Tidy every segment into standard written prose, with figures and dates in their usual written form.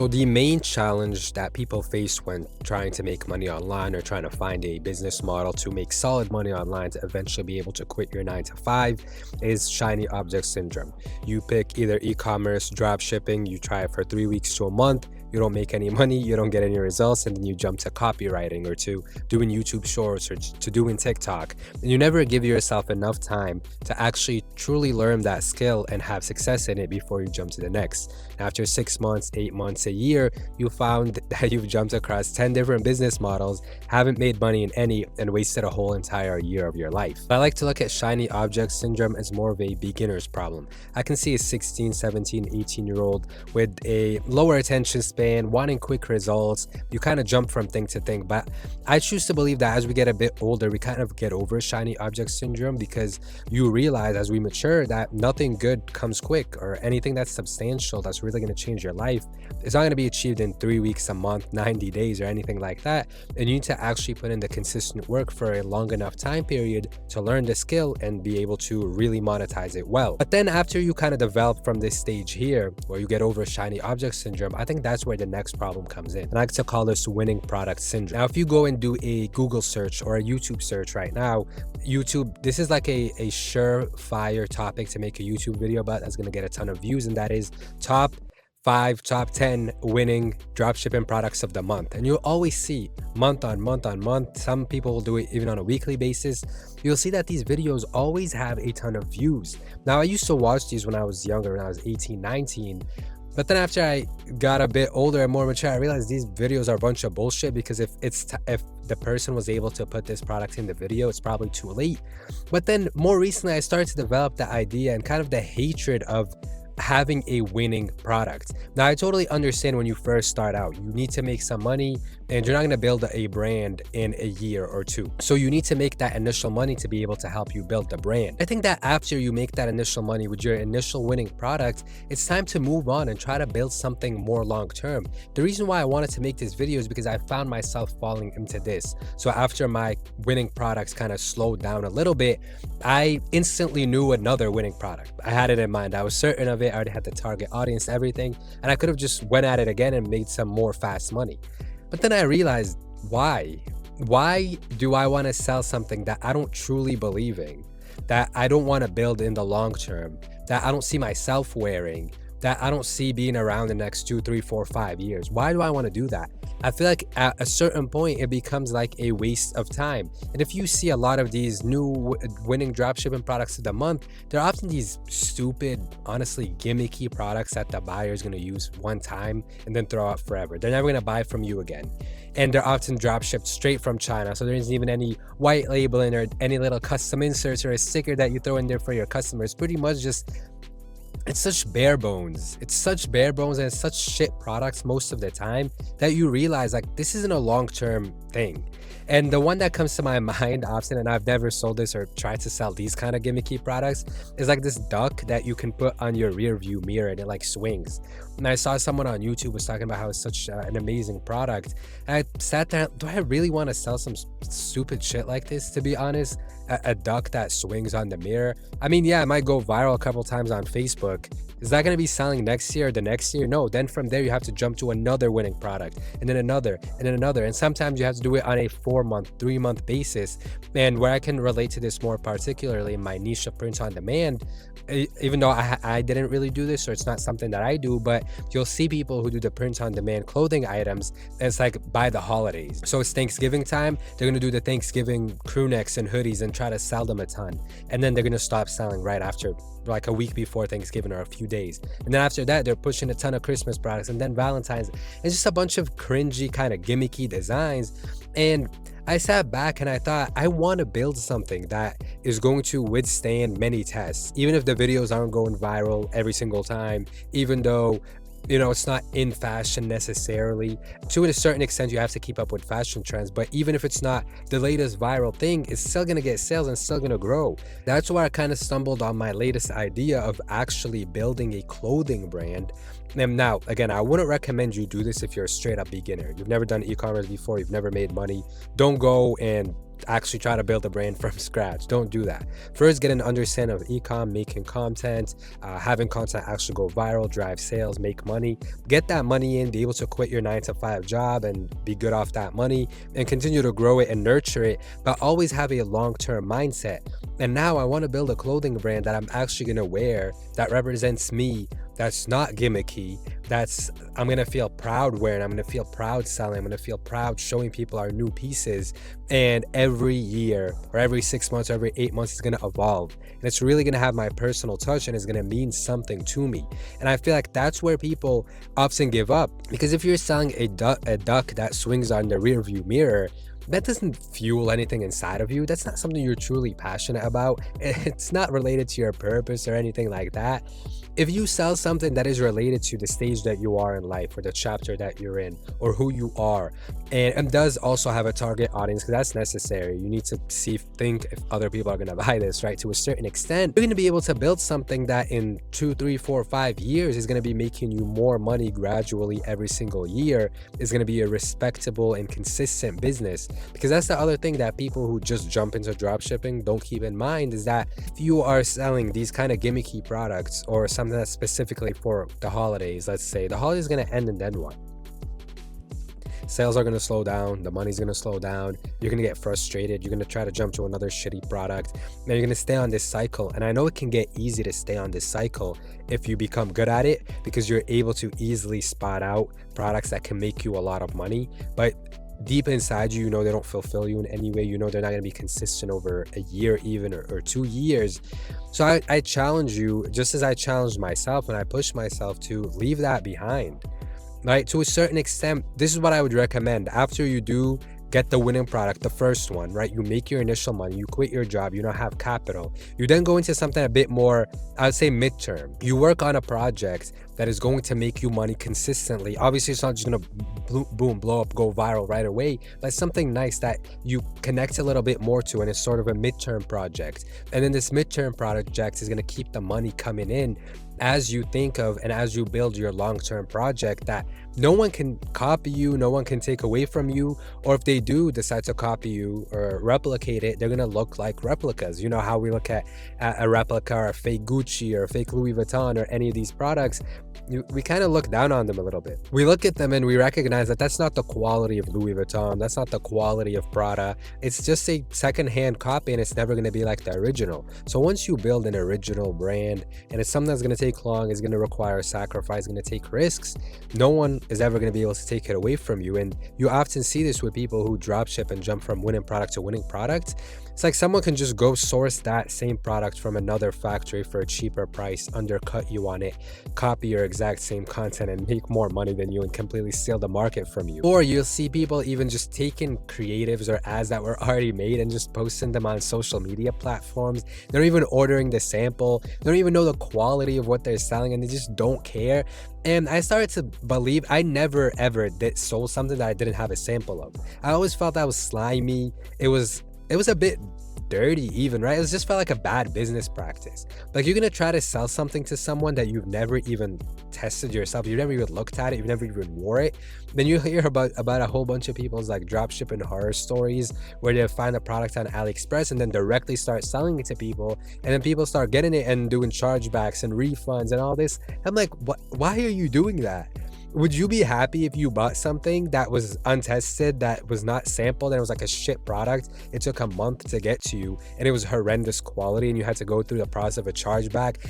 So the main challenge that people face when trying to make money online or trying to find a business model to make solid money online to eventually be able to quit your 9 to 5 is shiny object syndrome. You pick either e-commerce, drop shipping, you try it for 3 weeks to a month, you don't make any money, you don't get any results, and then you jump to copywriting or to doing YouTube shorts or to doing TikTok. And you never give yourself enough time to actually truly learn that skill and have success in it before you jump to the next. After 6 months, 8 months, a year, you found that you've jumped across 10 different business models, haven't made money in any, and wasted a whole entire year of your life. But I like to look at shiny object syndrome as more of a beginner's problem. I can see a 16, 17, 18-year-old with a lower attention span, wanting quick results. You kind of jump from thing to thing. But I choose to believe that as we get a bit older, we kind of get over shiny object syndrome, because you realize as we mature that nothing good comes quick, or anything that's substantial that's really going to change your life it's not going to be achieved in 3 weeks, a month, 90 days, or anything like that. And you need to actually put in the consistent work for a long enough time period to learn the skill and be able to really monetize it well. But then after you kind of develop from this stage here, where you get over shiny object syndrome, I think that's where the next problem comes in. And I like to call this winning product syndrome. Now, if you go and do a Google search or a YouTube search right now, YouTube, this is like a surefire topic to make a YouTube video about that's going to get a ton of views, and that is top 10 winning dropshipping products of the month. And you'll always see month on month on month, some people will do it even on a weekly basis. You'll see that these videos always have a ton of views. Now, I used to watch these when I was younger, when I was 18, 19. But then after I got a bit older and more mature, I realized these videos are a bunch of bullshit, because if the person was able to put this product in the video, it's probably too late. But then more recently, I started to develop the idea and kind of the hatred of having a winning product. Now, I totally understand when you first start out, you need to make some money, and you're not going to build a brand in a year or two. So you need to make that initial money to be able to help you build the brand. I think that after you make that initial money with your initial winning product, it's time to move on and try to build something more long term. The reason why I wanted to make this video is because I found myself falling into this. So after my winning products kind of slowed down a little bit, I instantly knew another winning product. I had it in mind. I was certain of it. I already had the target audience, everything, and I could have just went at it again and made some more fast money. But then I realized, why do I want to sell something that I don't truly believe in, that I don't want to build in the long term, that I don't see myself wearing, that I don't see being around the next 2, 3, 4, 5 years? Why do I want to do that? I feel like at a certain point, it becomes like a waste of time. And if you see a lot of these new winning dropshipping products of the month, they're often these stupid, honestly, gimmicky products that the buyer is going to use one time and then throw out forever. They're never going to buy from you again. And they're often drop shipped straight from China. So there isn't even any white labeling or any little custom inserts or a sticker that you throw in there for your customers. Pretty much just, it's such bare bones. It's such bare bones and it's such shit products most of the time that you realize like this isn't a long-term thing. And the one that comes to my mind often, and I've never sold this or tried to sell these kind of gimmicky products, is like this duck that you can put on your rear view mirror and it like swings. And I saw someone on YouTube was talking about how it's such an amazing product. And I sat down, do I really want to sell some stupid shit like this, to be honest? A duck that swings on the mirror. I mean, yeah, it might go viral a couple times on Facebook. Is that going to be selling next year or the next year? No. Then from there, you have to jump to another winning product, and then another, and then another. And sometimes you have to do it on a 4-month, 3-month basis. And where I can relate to this more particularly in my niche of print on demand, even though I didn't really do this, or it's not something that I do, but you'll see people who do the print on demand clothing items, and it's like by the holidays. So it's Thanksgiving time, they're going to do the Thanksgiving crew necks and hoodies and try to sell them a ton. And then they're going to stop selling right after, like a week before Thanksgiving or a few days. And then after that, they're pushing a ton of Christmas products, and then Valentine's. It's just a bunch of cringy kind of gimmicky designs. And I sat back and I thought, I want to build something that is going to withstand many tests, even if the videos aren't going viral every single time, even though, you know, it's not in fashion necessarily. To a certain extent, you have to keep up with fashion trends, but even if it's not the latest viral thing, it's still going to get sales and still going to grow. That's why I kind of stumbled on my latest idea of actually building a clothing brand. And now, again, I wouldn't recommend you do this if you're a straight up beginner. You've never done e-commerce before, you've never made money. Don't go and actually try to build a brand from scratch. Don't do that. First, get an understanding of e-com, making content, having content actually go viral, drive sales, make money. Get that money in, be able to quit your 9 to 5 job and be good off that money, and continue to grow it and nurture it, but always have a long-term mindset. And now I want to build a clothing brand that I'm actually going to wear, that represents me, that's not gimmicky, that's I'm gonna feel proud wearing, I'm gonna feel proud selling, I'm gonna feel proud showing people our new pieces. And every year or every 6 months or every 8 months it's gonna evolve, and it's really gonna have my personal touch, and it's gonna mean something to me. And I feel like that's where people often give up, because if you're selling a duck that swings on the rear view mirror, that doesn't fuel anything inside of you. That's not something you're truly passionate about. It's not related to your purpose or anything like that. If you sell something that is related to the stage that you are in life, or the chapter that you're in, or who you are, and does also have a target audience, because that's necessary. You need to think if other people are going to buy this, right? To a certain extent, you're going to be able to build something that in 2, 3, 4, 5 years is going to be making you more money gradually every single year, is going to be a respectable and consistent business. Because that's the other thing that people who just jump into dropshipping don't keep in mind, is that if you are selling these kind of gimmicky products, or something that's specifically for the holidays, let's say the holidays going to end, and then what? Sales are going to slow down, the money's going to slow down, you're going to get frustrated, you're going to try to jump to another shitty product, and you're going to stay on this cycle. And I know it can get easy to stay on this cycle if you become good at it, because you're able to easily spot out products that can make you a lot of money, but deep inside you, you know they don't fulfill you in any way. You know they're not going to be consistent over a year even, or 2 years. So I challenge you, just as I challenged myself, and I pushed myself to leave that behind, right? To a certain extent, this is what I would recommend. After you do get the winning product, the first one, right? You make your initial money, you quit your job, you don't have capital. You then go into something a bit more, I would say, midterm. You work on a project that is going to make you money consistently. Obviously, it's not just gonna boom, blow up, go viral right away, but it's something nice that you connect a little bit more to, and it's sort of a midterm project. And then this midterm project is gonna keep the money coming in as you think of and as you build your long-term project that no one can copy you, no one can take away from you, or if they do decide to copy you or replicate it, they're gonna look like replicas. You know how we look at a replica or a fake Gucci or a fake Louis Vuitton or any of these products, we kind of look down on them a little bit. We look at them and we recognize that that's not the quality of Louis Vuitton, that's not the quality of Prada. It's just a secondhand copy, and it's never going to be like the original. So once you build an original brand, and it's something that's going to take long, it's going to require sacrifice, going to take risks, no one is ever going to be able to take it away from you. And you often see this with people who dropship and jump from winning product to winning product. It's like someone can just go source that same product from another factory for a cheaper price, undercut you on it, copy your exact same content, and make more money than you, and completely steal the market from you. Or you'll see people even just taking creatives or ads that were already made and just posting them on social media platforms. They're even ordering the sample, they don't even know the quality of what they're selling, and they just don't care. And I started to believe I never ever sold something that I didn't have a sample of. I always felt that was slimy. It was a bit dirty even, right? It just felt like a bad business practice. Like, you're gonna try to sell something to someone that you've never even tested yourself, you've never even looked at it, you've never even wore it. Then you hear about a whole bunch of people's like dropshipping horror stories where they find a product on AliExpress and then directly start selling it to people, and then people start getting it and doing chargebacks and refunds and all this. I'm like, why are you doing that? Would you be happy if you bought something that was untested, that was not sampled, and it was like a shit product? It took a month to get to you, and it was horrendous quality, and you had to go through the process of a chargeback.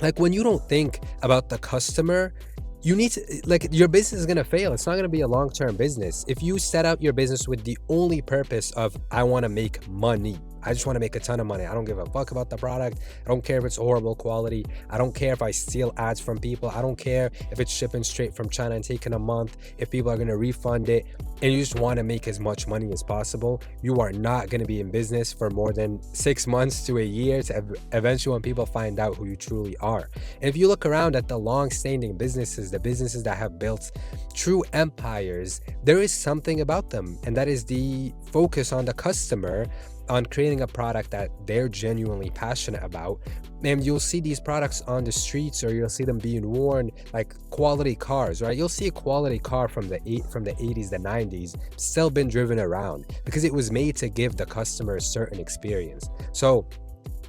Like, when you don't think about the customer, you need to, like, your business is going to fail. It's not going to be a long-term business. If you set out your business with the only purpose of, I want to make money, I just want to make a ton of money, I don't give a fuck about the product, I don't care if it's horrible quality, I don't care if I steal ads from people, I don't care if it's shipping straight from China and taking a month, if people are going to refund it, and you just want to make as much money as possible, you are not going to be in business for more than 6 months to a year, to eventually when people find out who you truly are. And if you look around at the long-standing businesses, the businesses that have built true empires, there is something about them, and that is the focus on the customer on creating a product that they're genuinely passionate about. And you'll see these products on the streets, or you'll see them being worn, like quality cars, right? You'll see a quality car from the 80s, the 90s, still been driven around because it was made to give the customer a certain experience. So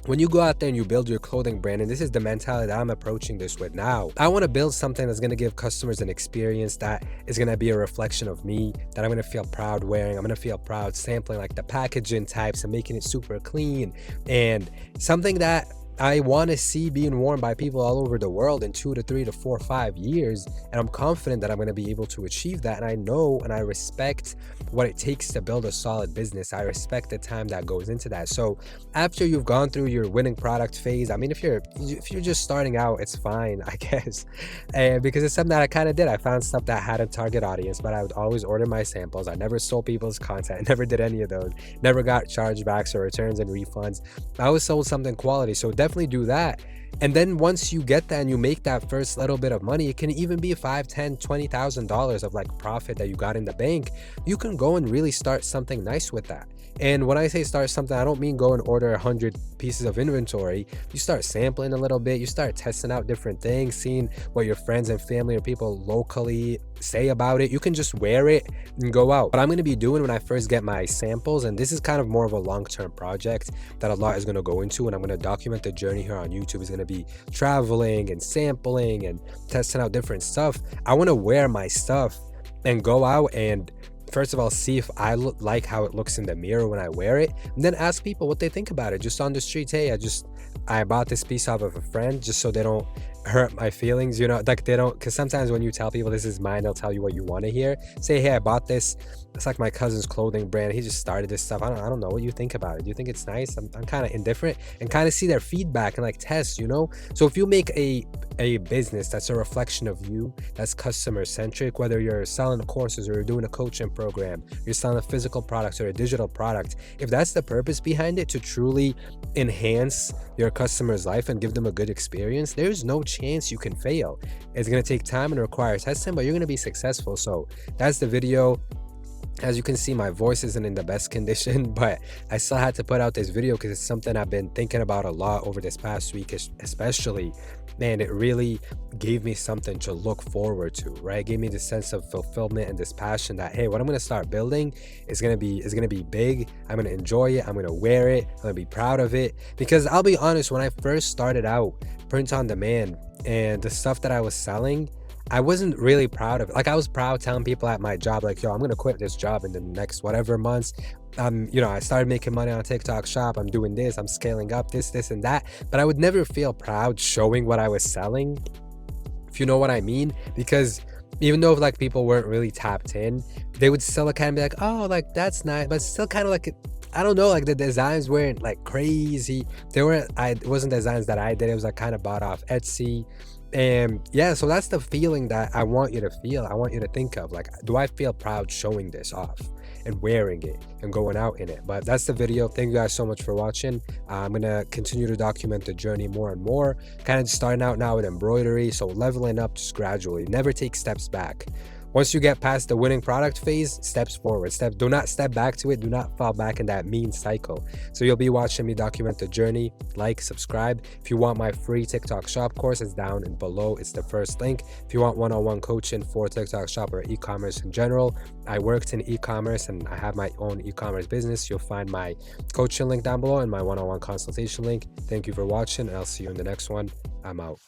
when you go out there and you build your clothing brand, and this is the mentality that I'm approaching this with now, I want to build something that's going to give customers an experience that is going to be a reflection of me, that I'm going to feel proud wearing. I'm going to feel proud sampling like the packaging types and making it super clean, and something that I want to see being worn by people all over the world in 2 to 3 to 4 5 years. And I'm confident that I'm going to be able to achieve that. And I know and I respect what it takes to build a solid business. I respect the time that goes into that. So after you've gone through your winning product phase, I mean, if you're just starting out, it's fine, I guess. And because it's something that I kind of did. I found stuff that had a target audience, but I would always order my samples. I never sold people's content. I never did any of those. Never got chargebacks or returns and refunds. I always sold something quality. So definitely do that. And then once you get that and you make that first little bit of money, it can even be 5, 10, $20,000 of like profit that you got in the bank. You can go and really start something nice with that. And when I say start something, I don't mean go and order 100 pieces of inventory. You start sampling a little bit, you start testing out different things, seeing what your friends and family or people locally say about it. You can just wear it and go out. What I'm going to be doing when I first get my samples, and this is kind of more of a long-term project that a lot is going to go into, and I'm going to document the journey here on YouTube, is going to be traveling and sampling and testing out different stuff. I want to wear my stuff and go out and first of all see if I look like how it looks in the mirror when I wear it, and then ask people what they think about it just on the streets. Hey, I bought this piece off of a friend, just so they don't hurt my feelings, like they don't, because sometimes when you tell people this is mine, they'll tell you what you want to hear. Say, hey, I bought this, it's like my cousin's clothing brand, he just started this stuff. I don't know what you think about it. Do you think it's nice? I'm kind of indifferent, and kind of see their feedback and like test. So if you make a business that's a reflection of you, that's customer centric, whether you're selling courses or you're doing a coaching program, you're selling a physical product or a digital product, if that's the purpose behind it, to truly enhance your customer's life and give them a good experience, there's no chance you can fail. It's going to take time and require testing, but you're going to be successful. So that's the video. As you can see, my voice isn't in the best condition, but I still had to put out this video because it's something I've been thinking about a lot over this past week, especially. Man, it really gave me something to look forward to, right? It gave me this sense of fulfillment and this passion that, hey, what I'm going to start building is going to be big. I'm going to enjoy it. I'm going to wear it. I'm going to be proud of it. Because I'll be honest, when I first started out print on demand and the stuff that I was selling, I wasn't really proud of it. Like, I was proud telling people at my job, like, yo, I'm gonna quit this job in the next whatever months. I started making money on TikTok shop. I'm doing this, I'm scaling up this and that. But I would never feel proud showing what I was selling, if you know what I mean. Because even though like people weren't really tapped in, they would still kind of be like, oh, like that's nice, but still kind of like, I don't know, like the designs weren't like crazy. It wasn't designs that I did. It was like kind of bought off Etsy. And yeah, so that's the feeling that I want you to feel. I want you to think of, like, do I feel proud showing this off and wearing it and going out in it? But that's the video. Thank you guys so much for watching. I'm gonna continue to document the journey more and more, kind of starting out now with embroidery, so leveling up just gradually. Never take steps back. Once you get past the winning product phase, steps forward. Do not step back to it. Do not fall back in that mean cycle. So you'll be watching me document the journey. Like, subscribe. If you want my free TikTok shop course, it's down and below. It's the first link. If you want one-on-one coaching for TikTok shop or e-commerce in general, I worked in e-commerce and I have my own e-commerce business. You'll find my coaching link down below and my one-on-one consultation link. Thank you for watching, and I'll see you in the next one. I'm out.